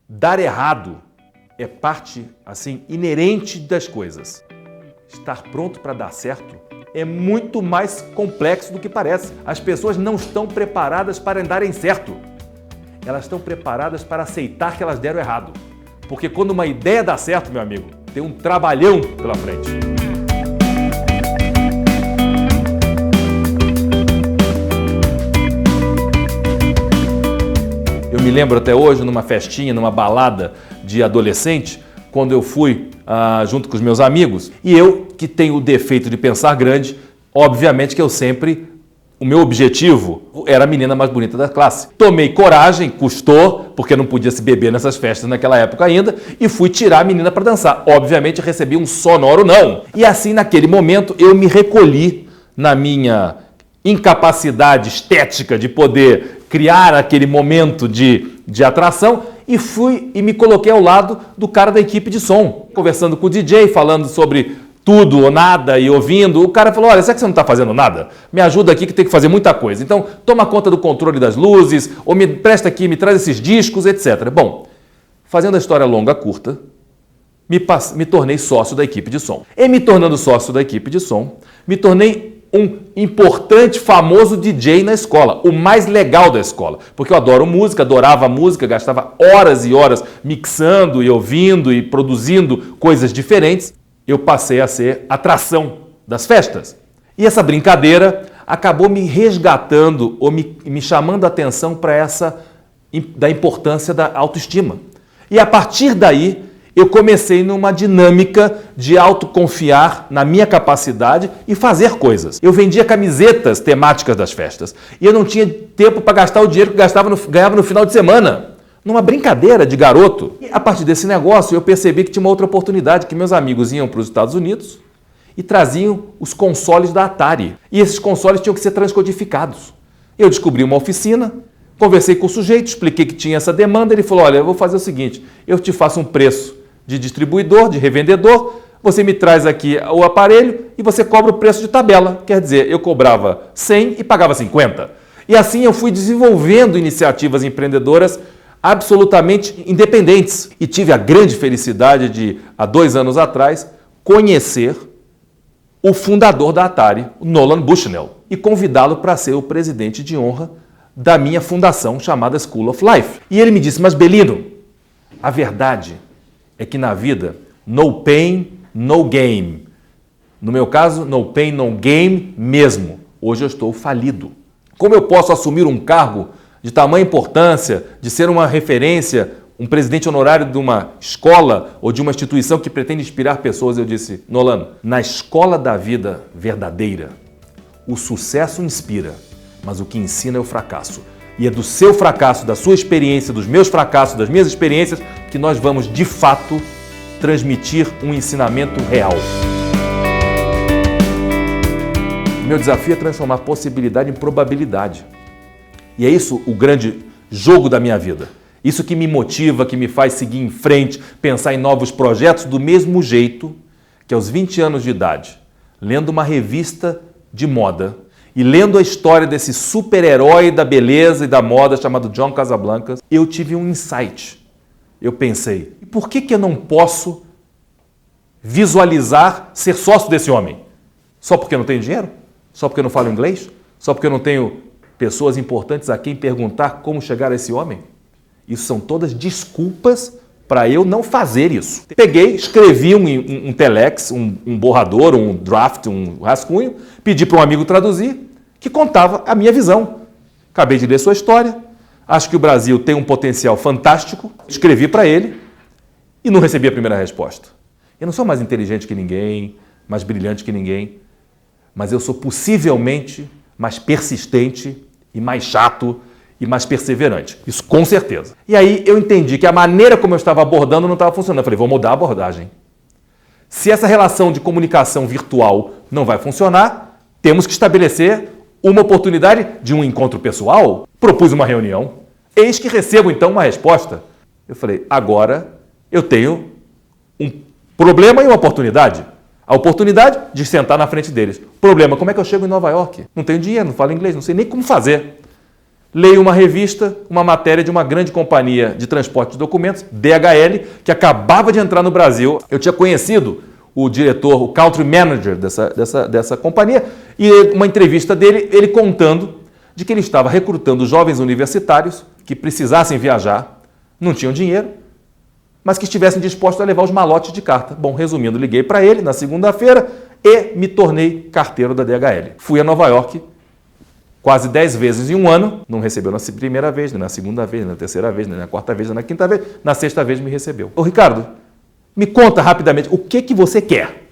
Dar errado é parte, assim, inerente das coisas. Estar pronto para dar certo é muito mais complexo do que parece. As pessoas não estão preparadas para darem certo. Elas estão preparadas para aceitar que elas deram errado. Porque quando uma ideia dá certo, meu amigo, tem um trabalhão pela frente. Eu me lembro até hoje, numa festinha, numa balada de adolescente, quando eu fui junto com os meus amigos, e eu, que tenho o defeito de pensar grande, obviamente que o meu objetivo era a menina mais bonita da classe. Tomei coragem, custou, porque não podia se beber nessas festas naquela época ainda, e fui tirar a menina para dançar. Obviamente recebi um sonoro não. E assim, naquele momento, eu me recolhi na minha incapacidade estética de poder criar aquele momento de atração e fui e me coloquei ao lado do cara da equipe de som, conversando com o DJ, falando sobre tudo ou nada e ouvindo. O cara falou, olha, será que você não está fazendo nada? Me ajuda aqui que tem que fazer muita coisa. Então, toma conta do controle das luzes, ou me presta aqui, me traz esses discos, etc. Bom, fazendo a história longa, curta, me tornei sócio da equipe de som. E me tornando sócio da equipe de som, me tornei um importante, famoso DJ na escola, o mais legal da escola, porque eu adoro música, adorava música, gastava horas e horas mixando e ouvindo e produzindo coisas diferentes. Eu passei a ser atração das festas. E essa brincadeira acabou me resgatando ou me chamando a atenção para da importância da autoestima. E a partir daí, eu comecei numa dinâmica de autoconfiar na minha capacidade e fazer coisas. Eu vendia camisetas temáticas das festas e eu não tinha tempo para gastar o dinheiro que ganhava no final de semana. Numa brincadeira de garoto. E a partir desse negócio eu percebi que tinha uma outra oportunidade, que meus amigos iam para os Estados Unidos e traziam os consoles da Atari. E esses consoles tinham que ser transcodificados. Eu descobri uma oficina, conversei com o sujeito, expliquei que tinha essa demanda, ele falou, olha, eu vou fazer o seguinte, eu te faço um preço de distribuidor, de revendedor, você me traz aqui o aparelho e você cobra o preço de tabela. Quer dizer, eu cobrava 100 e pagava 50. E assim eu fui desenvolvendo iniciativas empreendedoras absolutamente independentes. E tive a grande felicidade de, há 2 anos atrás, conhecer o fundador da Atari, o Nolan Bushnell, e convidá-lo para ser o presidente de honra da minha fundação chamada School of Life. E ele me disse, mas Belino, a verdade é que na vida, no pain, no game. No meu caso, no pain, no game mesmo. Hoje eu estou falido. Como eu posso assumir um cargo de tamanha importância, de ser uma referência, um presidente honorário de uma escola ou de uma instituição que pretende inspirar pessoas? Eu disse, Nolan, na escola da vida verdadeira, o sucesso inspira, mas o que ensina é o fracasso. E é do seu fracasso, da sua experiência, dos meus fracassos, das minhas experiências, que nós vamos, de fato, transmitir um ensinamento real. Meu desafio é transformar possibilidade em probabilidade. E é isso o grande jogo da minha vida. Isso que me motiva, que me faz seguir em frente, pensar em novos projetos, do mesmo jeito que aos 20 anos de idade, lendo uma revista de moda, e lendo a história desse super-herói da beleza e da moda chamado John Casablancas, eu tive um insight. Eu pensei, por que eu não posso visualizar ser sócio desse homem? Só porque eu não tenho dinheiro? Só porque eu não falo inglês? Só porque eu não tenho pessoas importantes a quem perguntar como chegar a esse homem? Isso são todas desculpas para eu não fazer isso. Peguei, escrevi um telex, um borrador, um draft, um rascunho, pedi para um amigo traduzir, que contava a minha visão. Acabei de ler sua história, acho que o Brasil tem um potencial fantástico, escrevi para ele e não recebi a primeira resposta. Eu não sou mais inteligente que ninguém, mais brilhante que ninguém, mas eu sou possivelmente mais persistente e mais chato e mais perseverante. Isso com certeza. E aí eu entendi que a maneira como eu estava abordando não estava funcionando. Eu falei, vou mudar a abordagem. Se essa relação de comunicação virtual não vai funcionar, temos que estabelecer uma oportunidade de um encontro pessoal. Propus uma reunião. Eis que recebo então uma resposta. Eu falei, agora eu tenho um problema e uma oportunidade. A oportunidade de sentar na frente deles. Problema, como é que eu chego em Nova York? Não tenho dinheiro, não falo inglês, não sei nem como fazer. leio uma revista, uma matéria de uma grande companhia de transporte de documentos, DHL, que acabava de entrar no Brasil. Eu tinha conhecido o diretor, o country manager dessa companhia, e uma entrevista dele, ele contando de que ele estava recrutando jovens universitários que precisassem viajar, não tinham dinheiro, mas que estivessem dispostos a levar os malotes de carta. Bom, resumindo, liguei para ele na segunda-feira e me tornei carteiro da DHL. Fui a Nova York quase 10 vezes em um ano, não recebeu na primeira vez, nem na segunda vez, nem na terceira vez, nem na quarta vez, nem na quinta vez, na sexta vez me recebeu. Ô Ricardo, me conta rapidamente o que você quer.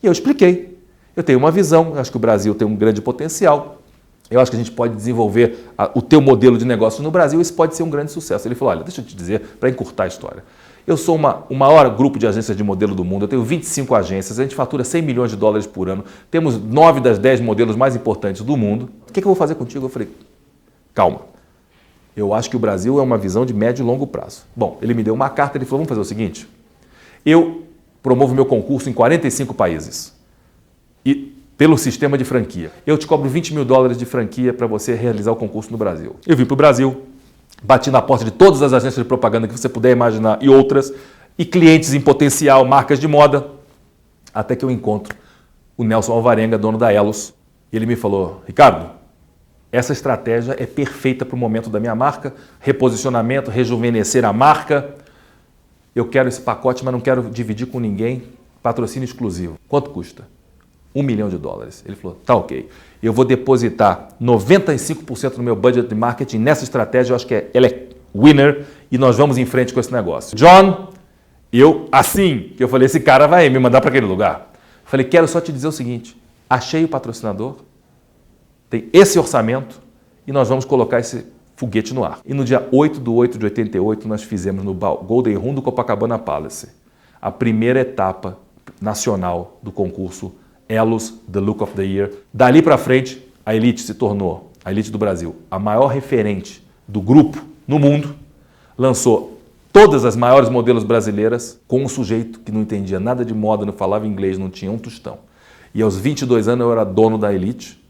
E eu expliquei. Eu tenho uma visão, eu acho que o Brasil tem um grande potencial, eu acho que a gente pode desenvolver o teu modelo de negócio no Brasil, isso pode ser um grande sucesso. Ele falou, olha, deixa eu te dizer, para encurtar a história. Eu sou o maior grupo de agências de modelo do mundo, eu tenho 25 agências, a gente fatura 100 milhões de dólares por ano, temos 9 das 10 modelos mais importantes do mundo. O que eu vou fazer contigo? Eu falei, calma, eu acho que o Brasil é uma visão de médio e longo prazo. Bom, ele me deu uma carta, ele falou, vamos fazer o seguinte, eu promovo meu concurso em 45 países, e pelo sistema de franquia. Eu te cobro 20 mil dólares de franquia para você realizar o concurso no Brasil. Eu vim para o Brasil, bati na porta de todas as agências de propaganda que você puder imaginar e outras, e clientes em potencial, marcas de moda, até que eu encontro o Nelson Alvarenga, dono da Elos. E ele me falou, Ricardo, essa estratégia é perfeita para o momento da minha marca, reposicionamento, rejuvenescer a marca. Eu quero esse pacote, mas não quero dividir com ninguém, patrocínio exclusivo. Quanto custa? $1 milhão. Ele falou, tá ok. Eu vou depositar 95% do meu budget de marketing nessa estratégia, eu acho que ela é winner e nós vamos em frente com esse negócio. John, eu falei, esse cara vai me mandar para aquele lugar. Eu falei, quero só te dizer o seguinte, achei o patrocinador, tem esse orçamento e nós vamos colocar esse foguete no ar. E no dia 8/8/88 nós fizemos no Golden Room do Copacabana Palace a primeira etapa nacional do concurso Elos, The Look of the Year. Dali para frente, a Elite se tornou, a Elite do Brasil, a maior referente do grupo no mundo, lançou todas as maiores modelos brasileiras com um sujeito que não entendia nada de moda, não falava inglês, não tinha um tostão. E aos 22 anos eu era dono da Elite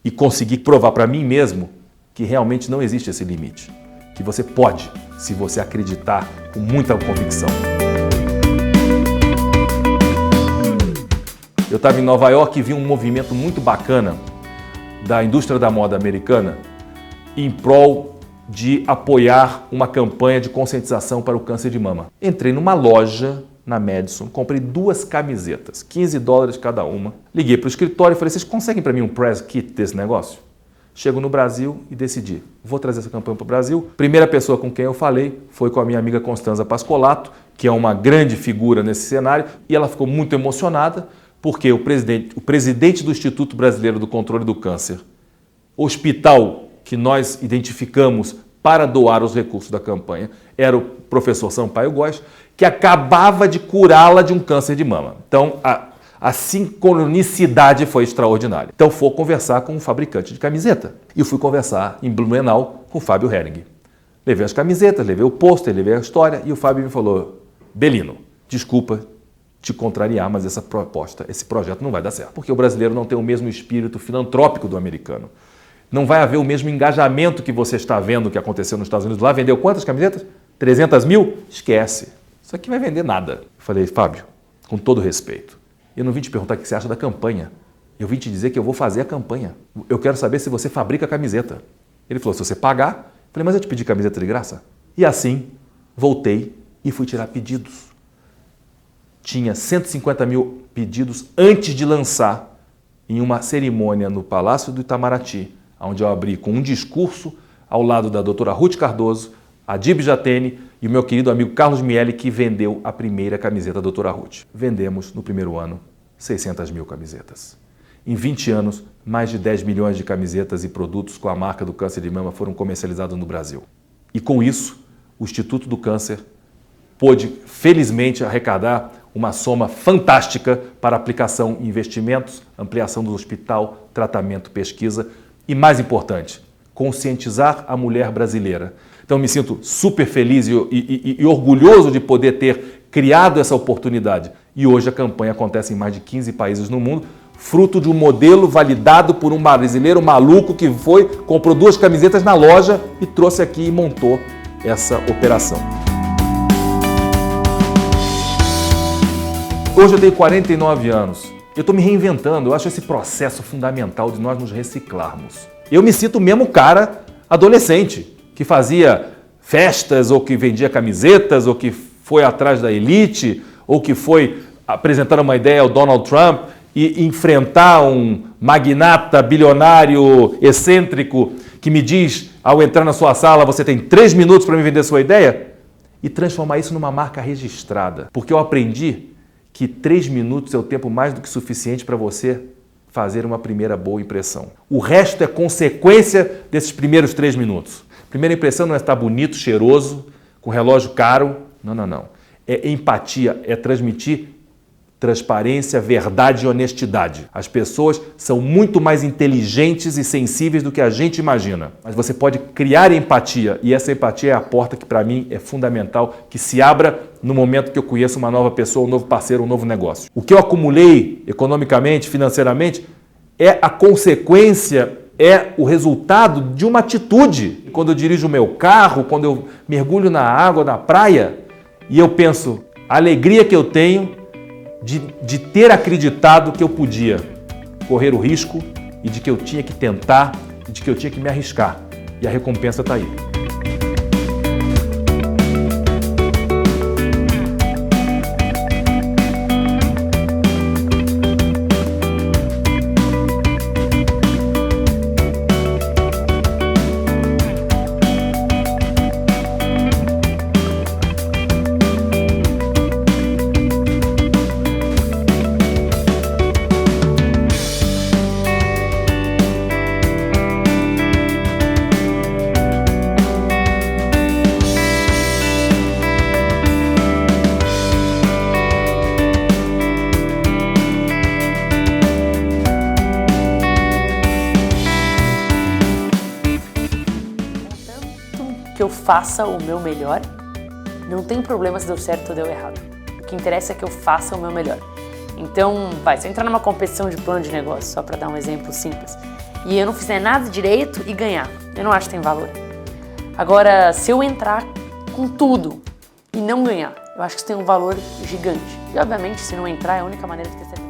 e consegui provar para mim mesmo que realmente não existe esse limite, que você pode, se você acreditar com muita convicção. Eu estava em Nova York e vi um movimento muito bacana da indústria da moda americana em prol de apoiar uma campanha de conscientização para o câncer de mama. Entrei numa loja na Madison, comprei 2 camisetas, $15 cada uma. Liguei para o escritório e falei, vocês conseguem para mim um press kit desse negócio? Chego no Brasil e decidi, vou trazer essa campanha para o Brasil. Primeira pessoa com quem eu falei foi com a minha amiga Constanza Pascolato, que é uma grande figura nesse cenário, e ela ficou muito emocionada, porque o presidente do Instituto Brasileiro do Controle do Câncer, hospital que nós identificamos para doar os recursos da campanha, era o professor Sampaio Góes, que acabava de curá-la de um câncer de mama. Então, a sincronicidade foi extraordinária. Então, fui conversar com um fabricante de camiseta. E eu fui conversar em Blumenau com o Fábio Hering. Levei as camisetas, levei o pôster, levei a história, e o Fábio me falou, Belino, desculpa te contrariar, mas essa proposta, esse projeto não vai dar certo. Porque o brasileiro não tem o mesmo espírito filantrópico do americano. Não vai haver o mesmo engajamento que você está vendo que aconteceu nos Estados Unidos. Lá vendeu quantas camisetas? 300 mil? Esquece. Isso aqui vai vender nada. Eu falei, Fábio, com todo respeito, eu não vim te perguntar o que você acha da campanha. Eu vim te dizer que eu vou fazer a campanha. Eu quero saber se você fabrica a camiseta. Ele falou, se você pagar. Eu falei, mas eu te pedi camiseta de graça? E assim, voltei e fui tirar pedidos. Tinha 150 mil pedidos antes de lançar em uma cerimônia no Palácio do Itamaraty, onde eu abri com um discurso ao lado da doutora Ruth Cardoso, a Dib Jatene e o meu querido amigo Carlos Miele, que vendeu a primeira camiseta da doutora Ruth. Vendemos, no primeiro ano, 600 mil camisetas. Em 20 anos, mais de 10 milhões de camisetas e produtos com a marca do câncer de mama foram comercializados no Brasil. E com isso, o Instituto do Câncer pôde, felizmente, arrecadar uma soma fantástica para aplicação em investimentos, ampliação do hospital, tratamento, pesquisa e, mais importante, conscientizar a mulher brasileira. Então, me sinto super feliz e orgulhoso de poder ter criado essa oportunidade. E hoje a campanha acontece em mais de 15 países no mundo, fruto de um modelo validado por um brasileiro maluco que comprou 2 camisetas na loja e trouxe aqui e montou essa operação. Hoje eu tenho 49 anos. Eu estou me reinventando. Eu acho esse processo fundamental de nós nos reciclarmos. Eu me sinto o mesmo cara adolescente que fazia festas ou que vendia camisetas ou que foi atrás da elite ou que foi apresentar uma ideia ao Donald Trump e enfrentar um magnata bilionário excêntrico que me diz, ao entrar na sua sala, você tem 3 minutos para me vender sua ideia, e transformar isso numa marca registrada. Porque eu aprendi que 3 minutos é o tempo mais do que suficiente para você fazer uma primeira boa impressão. O resto é consequência desses primeiros 3 minutos. Primeira impressão não é estar bonito, cheiroso, com relógio caro. Não, não, não. É empatia, é transmitir transparência, verdade e honestidade. As pessoas são muito mais inteligentes e sensíveis do que a gente imagina. Mas você pode criar empatia, e essa empatia é a porta que, para mim, é fundamental que se abra no momento que eu conheço uma nova pessoa, um novo parceiro, um novo negócio. O que eu acumulei economicamente, financeiramente, é a consequência, é o resultado de uma atitude. Quando eu dirijo o meu carro, quando eu mergulho na água, na praia, e eu penso, a alegria que eu tenho de ter acreditado que eu podia correr o risco e de que eu tinha que tentar e de que eu tinha que me arriscar. E a recompensa está aí. Que eu faça o meu melhor, não tem problema se deu certo ou deu errado. O que interessa é que eu faça o meu melhor. Então, se eu entrar numa competição de plano de negócio, só para dar um exemplo simples, e eu não fizer nada direito e ganhar, eu não acho que tem valor. Agora, se eu entrar com tudo e não ganhar, eu acho que isso tem um valor gigante. E, obviamente, se não entrar, é a única maneira de ter certeza.